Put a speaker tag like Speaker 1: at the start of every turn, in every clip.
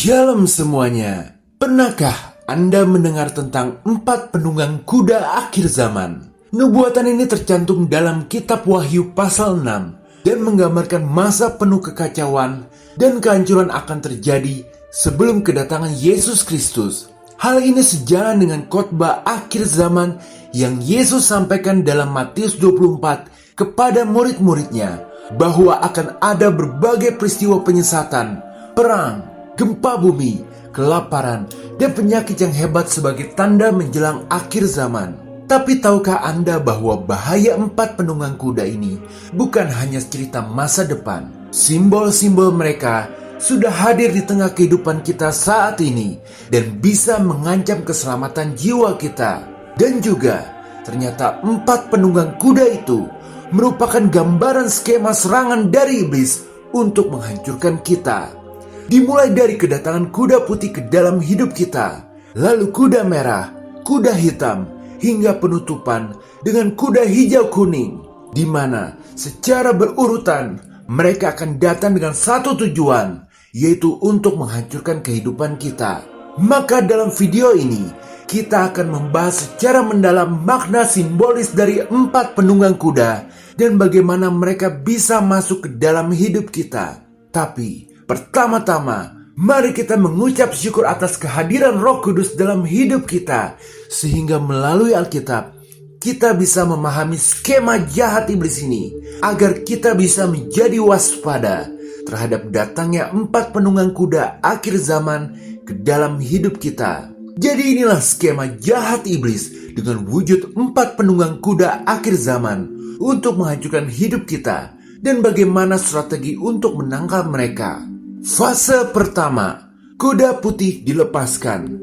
Speaker 1: Shalom semuanya. Pernahkah Anda mendengar tentang 4 penunggang kuda akhir zaman? Nubuatan ini tercantum dalam kitab Wahyu pasal 6 dan menggambarkan masa penuh kekacauan dan kehancuran akan terjadi sebelum kedatangan Yesus Kristus. Hal ini sejalan dengan khotbah akhir zaman yang Yesus sampaikan dalam Matius 24 kepada murid-muridnya, bahwa akan ada berbagai peristiwa penyesatan, perang, gempa bumi, kelaparan, dan penyakit yang hebat sebagai tanda menjelang akhir zaman. Tapi tahukah Anda bahwa bahaya 4 penunggang kuda ini bukan hanya cerita masa depan? Simbol-simbol mereka sudah hadir di tengah kehidupan kita saat ini dan bisa mengancam keselamatan jiwa kita. Dan juga ternyata 4 penunggang kuda itu merupakan gambaran skema serangan dari iblis untuk menghancurkan kita. Dimulai dari kedatangan kuda putih ke dalam hidup kita, lalu kuda merah, kuda hitam, hingga penutupan dengan kuda hijau kuning, di mana secara berurutan mereka akan datang dengan satu tujuan, yaitu untuk menghancurkan kehidupan kita. Maka dalam video ini kita akan membahas secara mendalam makna simbolis dari 4 penunggang kuda dan bagaimana mereka bisa masuk ke dalam hidup kita. Tapi pertama-tama, mari kita mengucap syukur atas kehadiran Roh Kudus dalam hidup kita, sehingga melalui Alkitab kita bisa memahami skema jahat iblis ini, agar kita bisa menjadi waspada terhadap datangnya 4 penunggang kuda akhir zaman ke dalam hidup kita. Jadi inilah skema jahat iblis dengan wujud 4 penunggang kuda akhir zaman untuk menghancurkan hidup kita, dan bagaimana strategi untuk menangkal mereka. Fase pertama, kuda putih dilepaskan.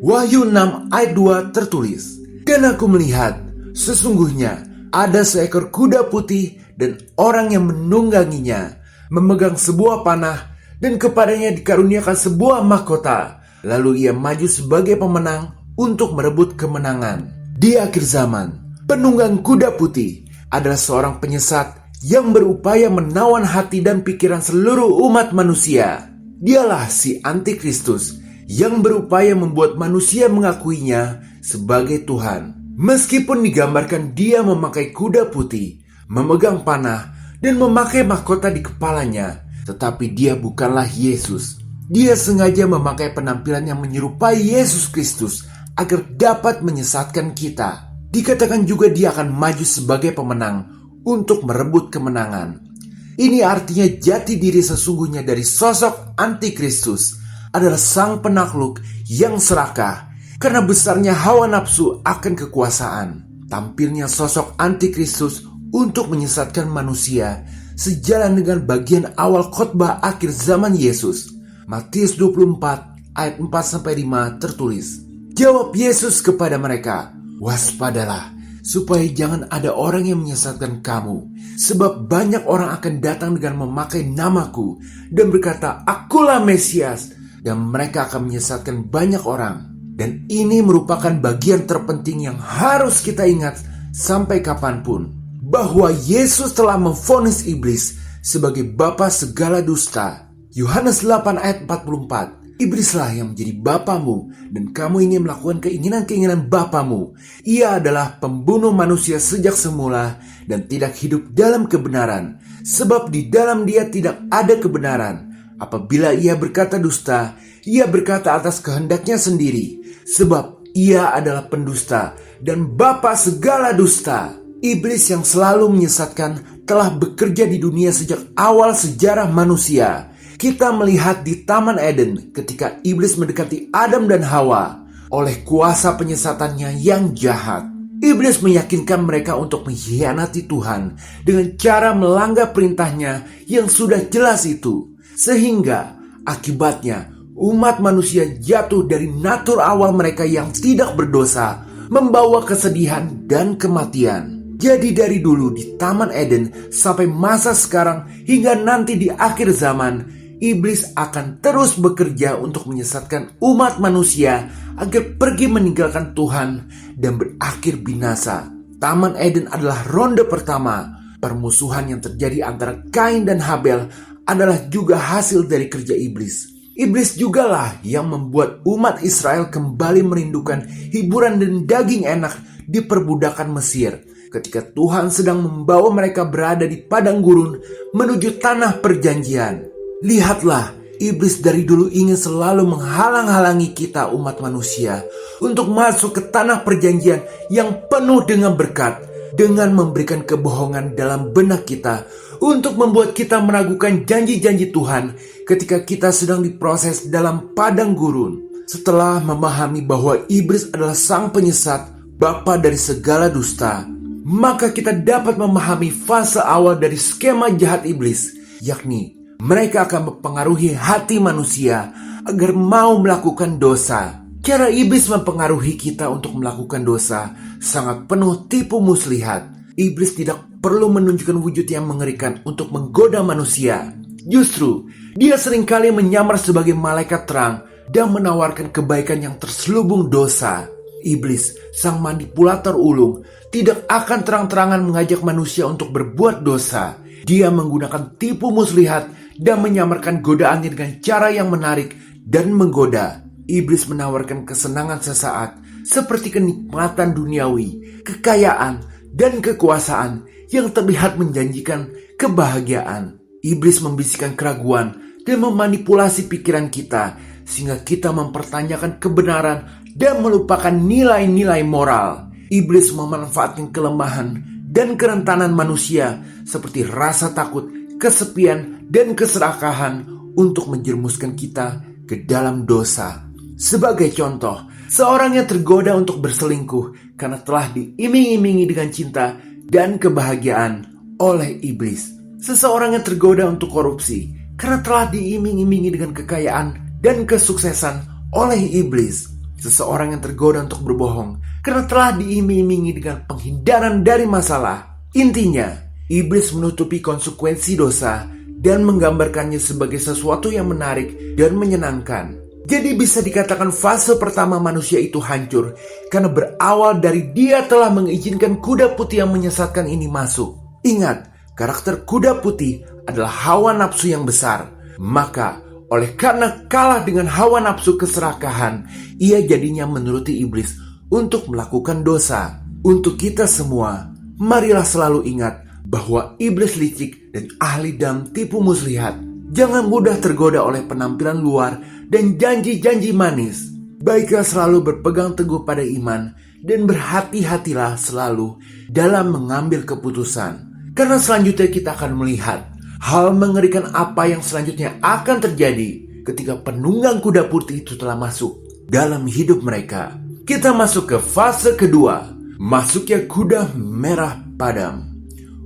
Speaker 1: Wahyu 6 ayat 2 tertulis, "Dan aku melihat, sesungguhnya ada seekor kuda putih dan orang yang menungganginya, memegang sebuah panah, dan kepadanya dikaruniakan sebuah mahkota. Lalu ia maju sebagai pemenang untuk merebut kemenangan." Di akhir zaman, penunggang kuda putih adalah seorang penyesat yang berupaya menawan hati dan pikiran seluruh umat manusia. Dialah si Antikristus yang berupaya membuat manusia mengakuinya sebagai Tuhan. Meskipun digambarkan dia memakai kuda putih, memegang panah, dan memakai mahkota di kepalanya, tetapi dia bukanlah Yesus. Dia sengaja memakai penampilan yang menyerupai Yesus Kristus agar dapat menyesatkan kita. Dikatakan juga dia akan maju sebagai pemenang untuk merebut kemenangan. Ini artinya jati diri sesungguhnya dari sosok Antikristus adalah sang penakluk yang serakah karena besarnya hawa nafsu akan kekuasaan. Tampilnya sosok Antikristus untuk menyesatkan manusia sejalan dengan bagian awal khotbah akhir zaman Yesus. Matius 24 ayat 4-5 tertulis, "Jawab Yesus kepada mereka, 'Waspadalah, supaya jangan ada orang yang menyesatkan kamu. Sebab banyak orang akan datang dengan memakai namaku dan berkata, Akulah Mesias, dan mereka akan menyesatkan banyak orang.'" Dan ini merupakan bagian terpenting yang harus kita ingat sampai kapanpun, bahwa Yesus telah memvonis iblis sebagai bapa segala dusta. Yohanes 8 ayat 44, "Iblislah yang menjadi bapamu, dan kamu ingin melakukan keinginan-keinginan bapamu. Ia adalah pembunuh manusia sejak semula dan tidak hidup dalam kebenaran, sebab di dalam dia tidak ada kebenaran. Apabila ia berkata dusta, ia berkata atas kehendaknya sendiri, sebab ia adalah pendusta dan bapa segala dusta." Iblis yang selalu menyesatkan telah bekerja di dunia sejak awal sejarah manusia. Kita melihat di Taman Eden ketika iblis mendekati Adam dan Hawa oleh kuasa penyesatannya yang jahat. Iblis meyakinkan mereka untuk mengkhianati Tuhan dengan cara melanggar perintahnya yang sudah jelas itu. Sehingga akibatnya umat manusia jatuh dari natur awal mereka yang tidak berdosa, membawa kesedihan dan kematian. Jadi dari dulu di Taman Eden sampai masa sekarang hingga nanti di akhir zaman, iblis akan terus bekerja untuk menyesatkan umat manusia agar pergi meninggalkan Tuhan dan berakhir binasa. Taman Eden adalah ronde pertama. Permusuhan yang terjadi antara Kain dan Habel adalah juga hasil dari kerja iblis. Iblis jugalah yang membuat umat Israel kembali merindukan hiburan dan daging enak di perbudakan Mesir, ketika Tuhan sedang membawa mereka berada di padang gurun menuju tanah perjanjian. Lihatlah, iblis dari dulu ingin selalu menghalang-halangi kita umat manusia untuk masuk ke tanah perjanjian yang penuh dengan berkat, dengan memberikan kebohongan dalam benak kita untuk membuat kita meragukan janji-janji Tuhan ketika kita sedang diproses dalam padang gurun. Setelah memahami bahwa iblis adalah sang penyesat, bapa dari segala dusta, maka kita dapat memahami fase awal dari skema jahat iblis, yakni mereka akan mempengaruhi hati manusia agar mau melakukan dosa. Cara iblis mempengaruhi kita untuk melakukan dosa sangat penuh tipu muslihat. Iblis tidak perlu menunjukkan wujud yang mengerikan untuk menggoda manusia. Justru, dia seringkali menyamar sebagai malaikat terang dan menawarkan kebaikan yang terselubung dosa. Iblis, sang manipulator ulung, tidak akan terang-terangan mengajak manusia untuk berbuat dosa. Dia menggunakan tipu muslihat dan menyamarkan godaannya dengan cara yang menarik dan menggoda. Iblis menawarkan kesenangan sesaat seperti kenikmatan duniawi, kekayaan, dan kekuasaan yang terlihat menjanjikan kebahagiaan. Iblis membisikkan keraguan dan memanipulasi pikiran kita sehingga kita mempertanyakan kebenaran dan melupakan nilai-nilai moral. Iblis memanfaatkan kelemahan dan kerentanan manusia seperti rasa takut, kesepian, dan keserakahan untuk menjerumuskan kita ke dalam dosa. Sebagai contoh, seorang yang tergoda untuk berselingkuh karena telah diiming-imingi dengan cinta dan kebahagiaan oleh iblis. Seseorang yang tergoda untuk korupsi karena telah diiming-imingi dengan kekayaan dan kesuksesan oleh iblis. Seseorang yang tergoda untuk berbohong karena telah diiming-imingi dengan penghindaran dari masalah. Intinya, iblis menutupi konsekuensi dosa dan menggambarkannya sebagai sesuatu yang menarik dan menyenangkan. Jadi bisa dikatakan fase pertama manusia itu hancur karena berawal dari dia telah mengizinkan kuda putih yang menyesatkan ini masuk. Ingat, karakter kuda putih adalah hawa nafsu yang besar. Maka, oleh karena kalah dengan hawa nafsu keserakahan, ia jadinya menuruti iblis untuk melakukan dosa. Untuk kita semua, marilah selalu ingat bahwa iblis licik dan ahli dalam tipu muslihat. Jangan mudah tergoda oleh penampilan luar dan janji-janji manis. Baiklah selalu berpegang teguh pada iman dan berhati-hatilah selalu dalam mengambil keputusan. Karena selanjutnya kita akan melihat hal mengerikan apa yang selanjutnya akan terjadi ketika penunggang kuda putih itu telah masuk dalam hidup mereka. Kita masuk ke fase kedua, masuknya kuda merah padam.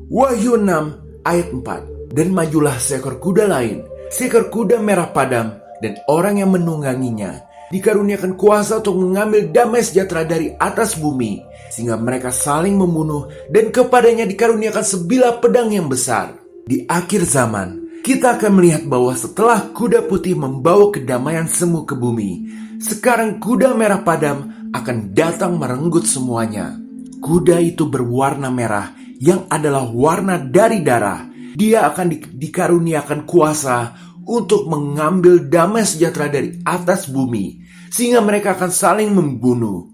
Speaker 1: Wahyu 6 ayat 4. Dan majulah seekor kuda lain, seekor kuda merah padam, dan orang yang menungganginya dikaruniakan kuasa untuk mengambil damai sejahtera dari atas bumi, sehingga mereka saling membunuh, dan kepadanya dikaruniakan sebilah pedang yang besar. Di akhir zaman, kita akan melihat bahwa setelah kuda putih membawa kedamaian semu ke bumi, sekarang kuda merah padam akan datang merenggut semuanya. Kuda itu berwarna merah yang adalah warna dari darah. Dia akan dikaruniakan kuasa untuk mengambil damai sejahtera dari atas bumi, sehingga mereka akan saling membunuh.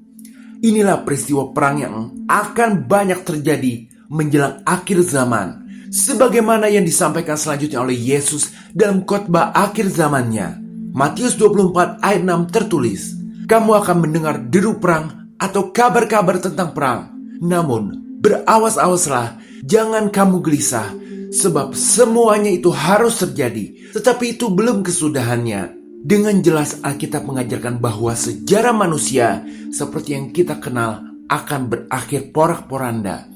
Speaker 1: Inilah peristiwa perang yang akan banyak terjadi menjelang akhir zaman, sebagaimana yang disampaikan selanjutnya oleh Yesus dalam khotbah akhir zamannya. Matius 24 ayat 6 tertulis, "Kamu akan mendengar deru perang atau kabar-kabar tentang perang. Namun berawas-awaslah, jangan kamu gelisah, sebab semuanya itu harus terjadi, tetapi itu belum kesudahannya." Dengan jelas Alkitab mengajarkan bahwa sejarah manusia seperti yang kita kenal akan berakhir porak-poranda.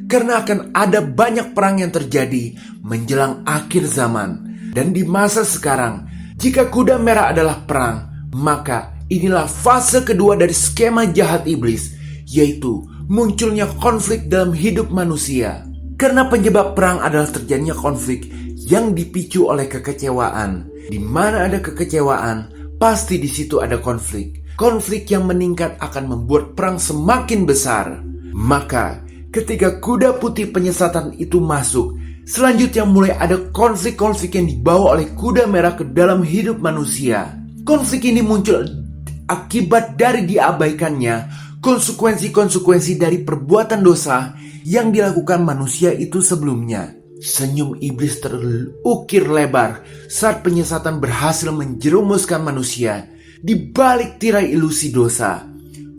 Speaker 1: Karena akan ada banyak perang yang terjadi menjelang akhir zaman. Dan di masa sekarang, jika kuda merah adalah perang, maka inilah fase kedua dari skema jahat iblis, yaitu munculnya konflik dalam hidup manusia. Karena penyebab perang adalah terjadinya konflik yang dipicu oleh kekecewaan. Di mana ada kekecewaan, pasti di situ ada konflik. Konflik yang meningkat akan membuat perang semakin besar. Maka, ketika kuda putih penyesatan itu masuk, Selanjutnya mulai ada konflik-konflik yang dibawa oleh kuda merah ke dalam hidup manusia. Konflik ini muncul akibat dari diabaikannya konsekuensi-konsekuensi dari perbuatan dosa yang dilakukan manusia itu sebelumnya. Senyum iblis terukir lebar saat penyesatan berhasil menjerumuskan manusia di balik tirai ilusi dosa.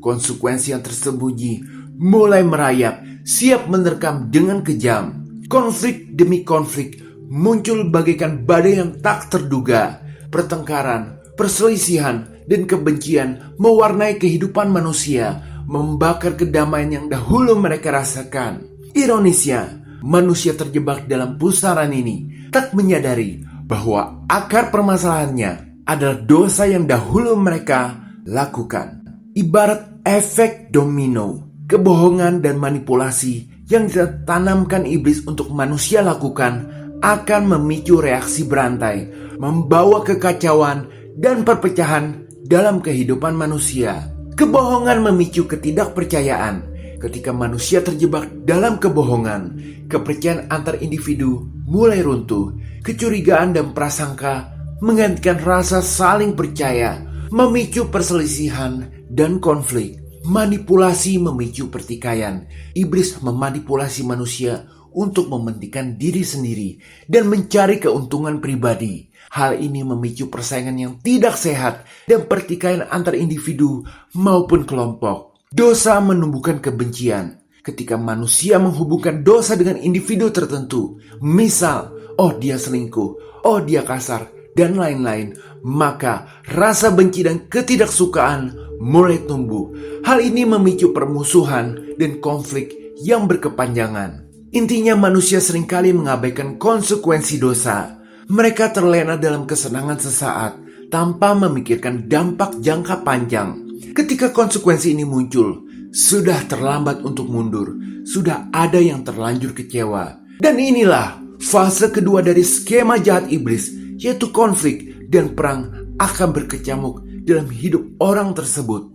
Speaker 1: Konsekuensi yang tersembunyi mulai merayap, siap menerkam dengan kejam. Konflik demi konflik muncul bagaikan badai yang tak terduga. Pertengkaran, perselisihan, dan kebencian mewarnai kehidupan manusia, membakar kedamaian yang dahulu mereka rasakan. Ironisnya, manusia terjebak dalam pusaran ini tak menyadari bahwa akar permasalahannya adalah dosa yang dahulu mereka lakukan. Ibarat efek domino, kebohongan dan manipulasi yang ditanamkan iblis untuk manusia lakukan akan memicu reaksi berantai, membawa kekacauan dan perpecahan dalam kehidupan manusia. Kebohongan memicu ketidakpercayaan. Ketika manusia terjebak dalam kebohongan, kepercayaan antar individu mulai runtuh. Kecurigaan dan prasangka menggantikan rasa saling percaya, memicu perselisihan dan konflik. Manipulasi memicu pertikaian. Iblis memanipulasi manusia untuk mementingkan diri sendiri dan mencari keuntungan pribadi. Hal ini memicu persaingan yang tidak sehat dan pertikaian antar individu maupun kelompok. Dosa menumbuhkan kebencian. Ketika manusia menghubungkan dosa dengan individu tertentu, misal, oh dia selingkuh, oh dia kasar, dan lain-lain, maka rasa benci dan ketidaksukaan mulai tumbuh. Hal ini memicu permusuhan dan konflik yang berkepanjangan. Intinya manusia seringkali mengabaikan konsekuensi dosa. Mereka terlena dalam kesenangan sesaat tanpa memikirkan dampak jangka panjang. Ketika konsekuensi ini muncul, sudah terlambat untuk mundur. Sudah ada yang terlanjur kecewa. Dan inilah fase kedua dari skema jahat iblis, yaitu konflik dan perang akan berkecamuk dalam hidup orang tersebut.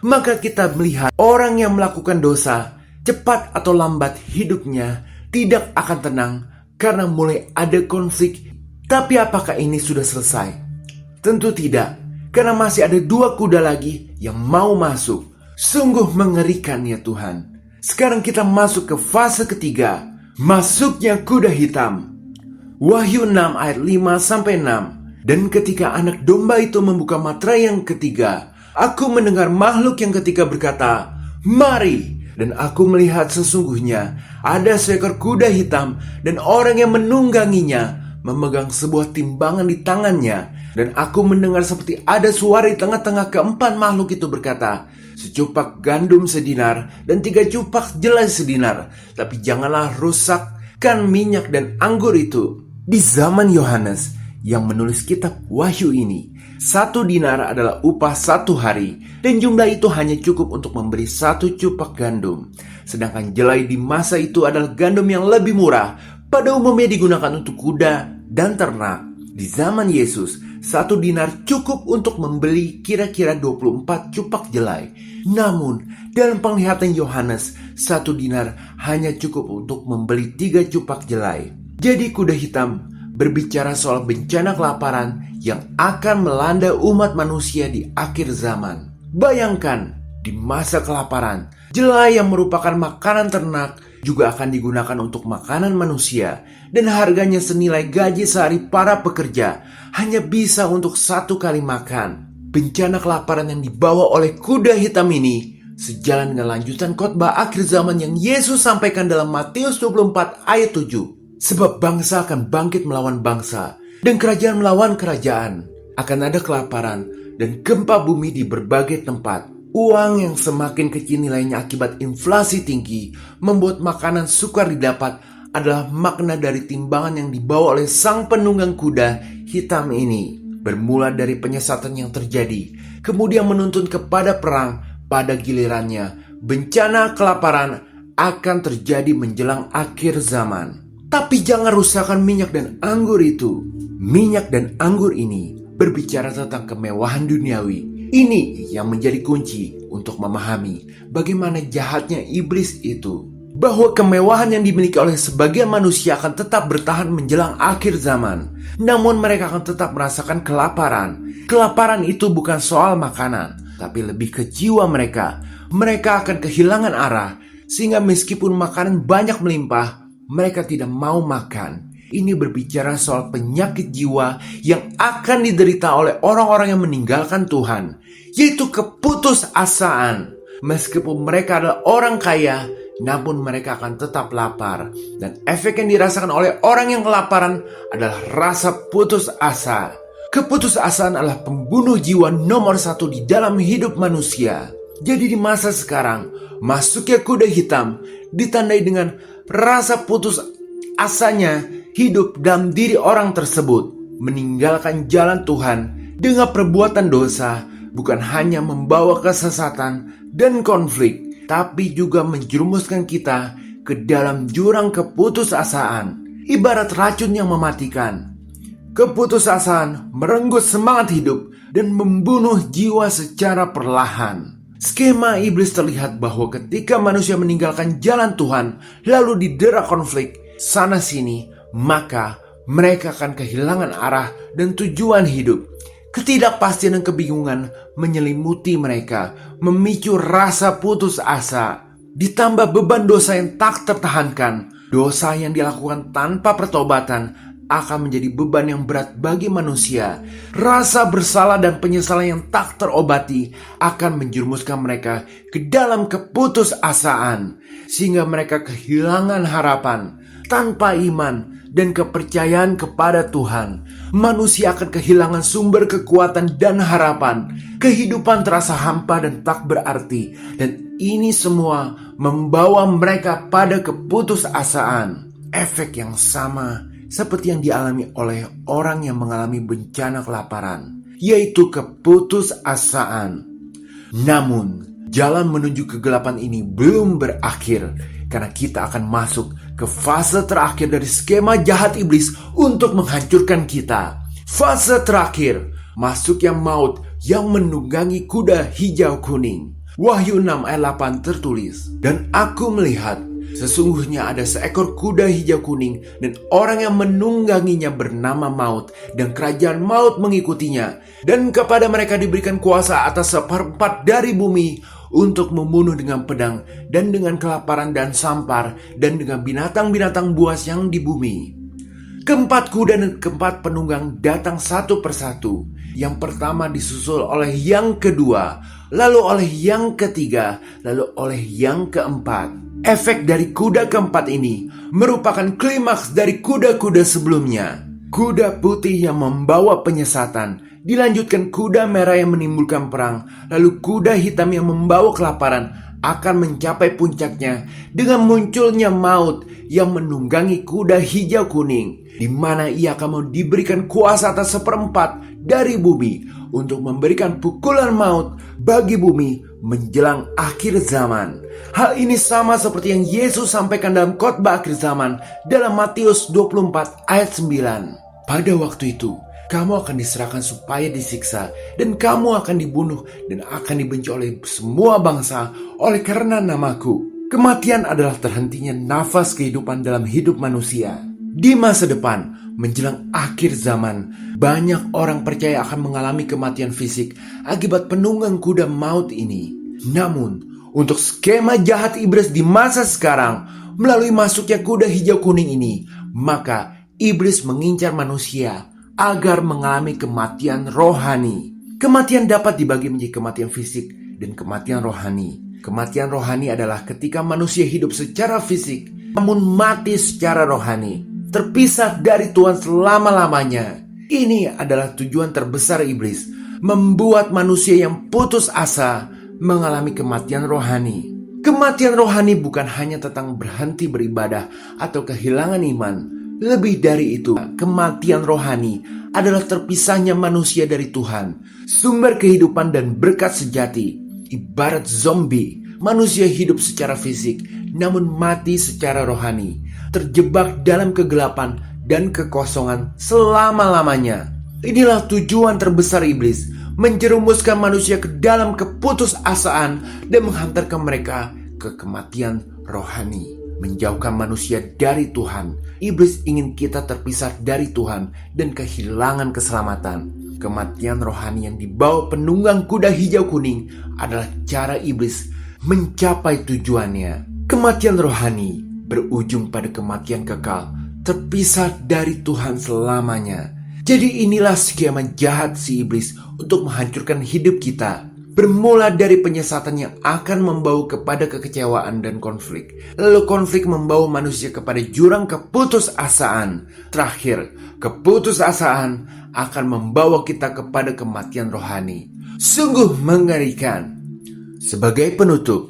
Speaker 1: Maka kita melihat orang yang melakukan dosa, cepat atau lambat hidupnya tidak akan tenang karena mulai ada konflik. Tapi apakah ini sudah selesai? Tentu tidak. Karena masih ada 2 kuda lagi yang mau masuk. Sungguh mengerikan ya Tuhan. Sekarang kita masuk ke fase ketiga. Masuknya kuda hitam. Wahyu 6 ayat 5-6. Dan ketika anak domba itu membuka materai yang ketiga, aku mendengar makhluk yang ketiga berkata, "Mari!" Dan aku melihat sesungguhnya ada seekor kuda hitam dan orang yang menungganginya memegang sebuah timbangan di tangannya. Dan aku mendengar seperti ada suara di tengah-tengah keempat makhluk itu berkata, "Secupak gandum sedinar dan 3 cupak jelai sedinar, tapi janganlah rusakkan minyak dan anggur itu." Di zaman Yohanes yang menulis kitab Wahyu ini, 1 dinar adalah upah 1 hari, dan jumlah itu hanya cukup untuk memberi 1 cupak gandum. Sedangkan jelai di masa itu adalah gandum yang lebih murah, pada umumnya digunakan untuk kuda dan ternak. Di zaman Yesus, 1 dinar cukup untuk membeli kira-kira 24 cupak jelai. Namun, dalam penglihatan Yohanes, 1 dinar hanya cukup untuk membeli 3 cupak jelai. Jadi kuda hitam berbicara soal bencana kelaparan yang akan melanda umat manusia di akhir zaman. Bayangkan, di masa kelaparan, jelai yang merupakan makanan ternak juga akan digunakan untuk makanan manusia, dan harganya senilai gaji sehari para pekerja, hanya bisa untuk 1 kali makan. Bencana kelaparan yang dibawa oleh kuda hitam ini sejalan dengan lanjutan khotbah akhir zaman yang Yesus sampaikan dalam Matius 24 ayat 7. Sebab bangsa akan bangkit melawan bangsa, dan kerajaan melawan kerajaan. Akan ada kelaparan dan gempa bumi di berbagai tempat. Uang yang semakin kecil nilainya akibat inflasi tinggi membuat makanan sukar didapat adalah makna dari timbangan yang dibawa oleh sang penunggang kuda hitam ini. Bermula dari penyesatan yang terjadi, kemudian menuntun kepada perang. Pada gilirannya, bencana kelaparan akan terjadi menjelang akhir zaman. Tapi jangan rusakkan minyak dan anggur itu. Minyak dan anggur ini berbicara tentang kemewahan duniawi. Ini yang menjadi kunci untuk memahami bagaimana jahatnya iblis itu. bahwa kemewahan yang dimiliki oleh sebagian manusia akan tetap bertahan menjelang akhir zaman. Namun mereka akan tetap merasakan kelaparan. Kelaparan itu bukan soal makanan, tapi lebih ke jiwa mereka. Mereka akan kehilangan arah, sehingga meskipun makanan banyak melimpah, mereka tidak mau makan. Ini berbicara soal penyakit jiwa yang akan diderita oleh orang-orang yang meninggalkan Tuhan, yaitu keputusasaan. Meskipun mereka adalah orang kaya, namun mereka akan tetap lapar. Dan efek yang dirasakan oleh orang yang kelaparan adalah rasa putus asa. Keputusasaan adalah pembunuh jiwa nomor 1 di dalam hidup manusia. Jadi di masa sekarang, masuknya kuda hitam ditandai dengan rasa putus asanya hidup dalam diri orang tersebut. Meninggalkan jalan Tuhan dengan perbuatan dosa bukan hanya membawa kesesatan dan konflik, tapi juga menjerumuskan kita ke dalam jurang keputusasaan. Ibarat racun yang mematikan. Keputusasaan merenggut semangat hidup dan membunuh jiwa secara perlahan. Skema iblis terlihat bahwa ketika manusia meninggalkan jalan Tuhan, lalu didera konflik sana-sini, maka mereka akan kehilangan arah dan tujuan hidup. Ketidakpastian dan kebingungan menyelimuti mereka, memicu rasa putus asa. Ditambah beban dosa yang tak tertahankan, dosa yang dilakukan tanpa pertobatan akan menjadi beban yang berat bagi manusia. Rasa bersalah dan penyesalan yang tak terobati akan menjerumuskan mereka ke dalam keputusasaan, sehingga mereka kehilangan harapan. Tanpa iman dan kepercayaan kepada Tuhan, manusia akan kehilangan sumber kekuatan dan harapan. Kehidupan terasa hampa dan tak berarti, dan ini semua membawa mereka pada keputusasaan. Efek yang sama seperti yang dialami oleh orang yang mengalami bencana kelaparan, yaitu keputusasaan. Namun, jalan menuju kegelapan ini belum berakhir, karena kita akan masuk ke fase terakhir dari skema jahat iblis untuk menghancurkan kita. Fase terakhir, masuknya maut yang menunggangi kuda hijau kuning. Wahyu 6 ayat 8 tertulis, "Dan aku melihat, sesungguhnya ada seekor kuda hijau kuning, dan orang yang menungganginya bernama Maut, dan kerajaan maut mengikutinya. Dan kepada mereka diberikan kuasa atas 1/4 dari bumi, untuk membunuh dengan pedang, dan dengan kelaparan dan sampar, dan dengan binatang-binatang buas yang di bumi." Keempat kuda dan keempat penunggang datang satu persatu. Yang pertama disusul oleh yang kedua, lalu oleh yang ketiga, lalu oleh yang keempat. Efek dari kuda keempat ini merupakan klimaks dari kuda-kuda sebelumnya. Kuda putih yang membawa penyesatan, dilanjutkan kuda merah yang menimbulkan perang, lalu kuda hitam yang membawa kelaparan akan mencapai puncaknya dengan munculnya maut yang menunggangi kuda hijau kuning, di mana ia akan diberikan kuasa atas 1/4 dari bumi untuk memberikan pukulan maut bagi bumi menjelang akhir zaman. Hal ini sama seperti yang Yesus sampaikan dalam khotbah akhir zaman dalam Matius 24 ayat 9. Pada waktu itu, kamu akan diserahkan supaya disiksa, dan kamu akan dibunuh dan akan dibenci oleh semua bangsa oleh karena namaku. Kematian adalah terhentinya nafas kehidupan dalam hidup manusia. Di masa depan, menjelang akhir zaman, banyak orang percaya akan mengalami kematian fisik akibat penunggang kuda maut ini. Namun, untuk skema jahat iblis di masa sekarang, melalui masuknya kuda hijau kuning ini, maka iblis mengincar manusia agar mengalami kematian rohani. Kematian dapat dibagi menjadi kematian fisik dan kematian rohani. Kematian rohani adalah ketika manusia hidup secara fisik, namun mati secara rohani, terpisah dari Tuhan selama-lamanya. Ini adalah tujuan terbesar iblis, membuat manusia yang putus asa mengalami kematian rohani. Kematian rohani bukan hanya tentang berhenti beribadah atau kehilangan iman. Lebih dari itu, kematian rohani adalah terpisahnya manusia dari Tuhan, sumber kehidupan dan berkat sejati. Ibarat zombie, manusia hidup secara fisik, namun mati secara rohani, terjebak dalam kegelapan dan kekosongan selama-lamanya. Inilah tujuan terbesar iblis, menjerumuskan manusia ke dalam keputusasaan dan menghantarkan mereka ke kematian rohani. menjauhkan manusia dari Tuhan. Iblis ingin kita terpisah dari Tuhan dan kehilangan keselamatan. Kematian rohani yang dibawa penunggang kuda hijau kuning adalah cara iblis mencapai tujuannya. Kematian rohani berujung pada kematian kekal, terpisah dari Tuhan selamanya. Jadi inilah skema jahat si iblis untuk menghancurkan hidup kita. Bermula dari penyesatan yang akan membawa kepada kekecewaan dan konflik. Lalu konflik membawa manusia kepada jurang keputusasaan. Terakhir, keputusasaan akan membawa kita kepada kematian rohani. Sungguh mengerikan. Sebagai penutup,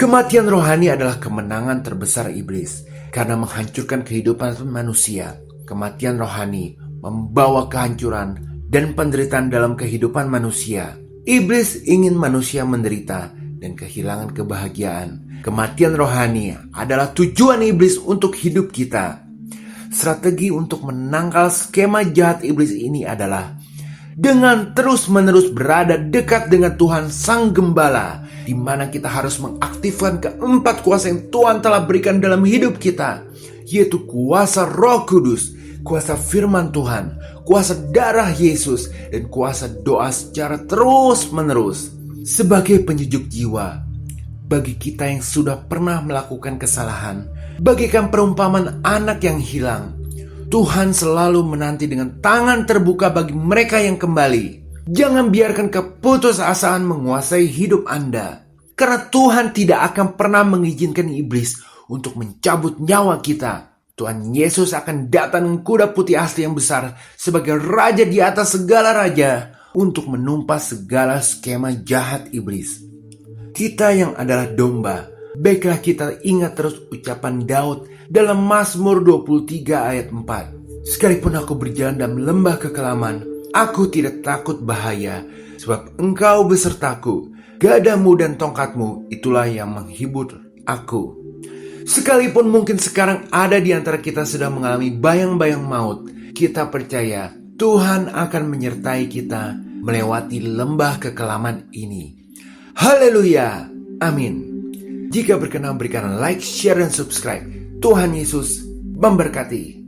Speaker 1: kematian rohani adalah kemenangan terbesar iblis. Karena menghancurkan kehidupan manusia, kematian rohani membawa kehancuran dan penderitaan dalam kehidupan manusia. Iblis ingin manusia menderita dan kehilangan kebahagiaan. Kematian rohani adalah tujuan iblis untuk hidup kita. Strategi untuk menangkal skema jahat iblis ini adalah dengan terus-menerus berada dekat dengan Tuhan Sang Gembala, di mana kita harus mengaktifkan keempat kuasa yang Tuhan telah berikan dalam hidup kita, yaitu kuasa Roh Kudus, kuasa firman Tuhan, kuasa darah Yesus, dan kuasa doa secara terus-menerus. Sebagai penyejuk jiwa, bagi kita yang sudah pernah melakukan kesalahan, bagaikan perumpamaan anak yang hilang, Tuhan selalu menanti dengan tangan terbuka bagi mereka yang kembali. Jangan biarkan keputusasaan menguasai hidup Anda, karena Tuhan tidak akan pernah mengizinkan iblis untuk mencabut nyawa kita. Tuhan Yesus akan datang dengan kuda putih asli yang besar sebagai raja di atas segala raja untuk menumpas segala skema jahat iblis. Kita yang adalah domba, baiklah kita ingat terus ucapan Daud dalam Mazmur 23 ayat 4. Sekalipun aku berjalan dalam lembah kekelaman, aku tidak takut bahaya, sebab Engkau besertaku. Gadamu dan tongkatmu itulah yang menghibur aku. Sekalipun mungkin sekarang ada di antara kita sedang mengalami bayang-bayang maut, kita percaya Tuhan akan menyertai kita melewati lembah kekelaman ini. Haleluya, amin. Jika berkenan berikan like, share, dan subscribe. Tuhan Yesus memberkati.